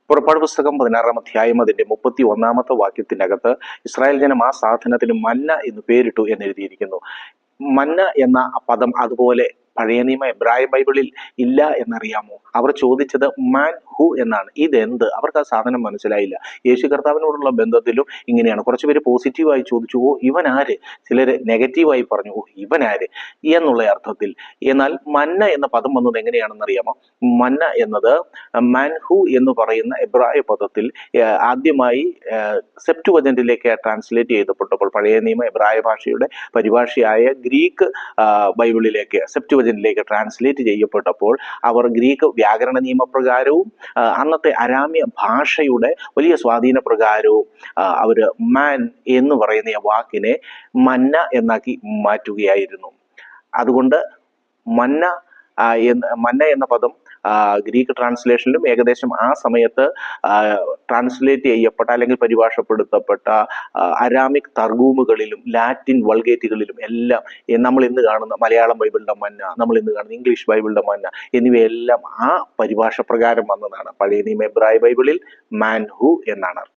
പുറപ്പാട് പുസ്തകം 16-ാം അധ്യായം അതിന്റെ 31-ാമത്തെ വാക്യത്തിനകത്ത് ഇസ്രായേൽ ജനം ആ സാധനത്തിന് മന്ന എന്ന് പേരിട്ടു എന്നെഴുതിയിരിക്കുന്നു. മന്ന എന്ന പദം അതുപോലെ പഴയ നിയമ എബ്രായ ബൈബിളിൽ ഇല്ല എന്നറിയാമോ? അവർ ചോദിച്ചത് മാൻ ഹു എന്നാണ്. ഇതെന്ത്? അവർക്ക് ആ സാധനം മനസ്സിലായില്ല. യേശു കർത്താവിനോടുള്ള ബന്ധത്തിലും ഇങ്ങനെയാണ്. കുറച്ചുപേര് പോസിറ്റീവായി ചോദിച്ചു, ഓ ഇവൻ ആര്? ചിലര് നെഗറ്റീവായി പറഞ്ഞു, ഓ ഇവൻ ആര് എന്നുള്ള അർത്ഥത്തിൽ. എന്നാൽ മന്ന എന്ന പദം വന്നത് എങ്ങനെയാണെന്ന് അറിയാമോ? മന്ന എന്നത് മാൻഹു എന്ന് പറയുന്ന എബ്രായ പദത്തിൽ ആദ്യമായി സെപ്റ്റുവജന്റിലേക്ക് ട്രാൻസ്ലേറ്റ് ചെയ്തപ്പെട്ടപ്പോൾ, പഴയ നിയമ എബ്രായ ഭാഷയുടെ പരിഭാഷയായ ഗ്രീക്ക് ബൈബിളിലേക്ക് സെപ്റ്റുവജന്റിലേക്ക് ട്രാൻസ്ലേറ്റ് ചെയ്യപ്പെട്ടപ്പോൾ അവർ ഗ്രീക്ക് വ്യാകരണ നിയമപ്രകാരവും അന്നത്തെ അരാമ്യ ഭാഷയുടെ വലിയ സ്വാധീന പ്രകാരവും അവര് മാൻ എന്ന് പറയുന്ന വാക്കിനെ മന്ന എന്നാക്കി മാറ്റുകയായിരുന്നു. അതുകൊണ്ട് മന്ന എന്ന പദം ഗ്രീക്ക് ട്രാൻസ്ലേഷനിലും ഏകദേശം ആ സമയത്ത് ട്രാൻസ്ലേറ്റ് ചെയ്യപ്പെട്ട അല്ലെങ്കിൽ പരിഭാഷപ്പെടുത്തപ്പെട്ട അരാമിക് തർഗൂമുകളിലും ലാറ്റിൻ വൾഗേറ്റുകളിലും എല്ലാം നമ്മൾ ഇന്ന് കാണുന്ന മലയാളം ബൈബിളിന്റെ മന്ന, നമ്മൾ ഇന്ന് കാണുന്ന ഇംഗ്ലീഷ് ബൈബിളിന്റെ മന്ന എന്നിവയെല്ലാം ആ പരിഭാഷ പ്രകാരം വന്നതാണ്. പഴയ നിയമ എബ്രായ ബൈബിളിൽ മാൻഹു എന്നാണ്.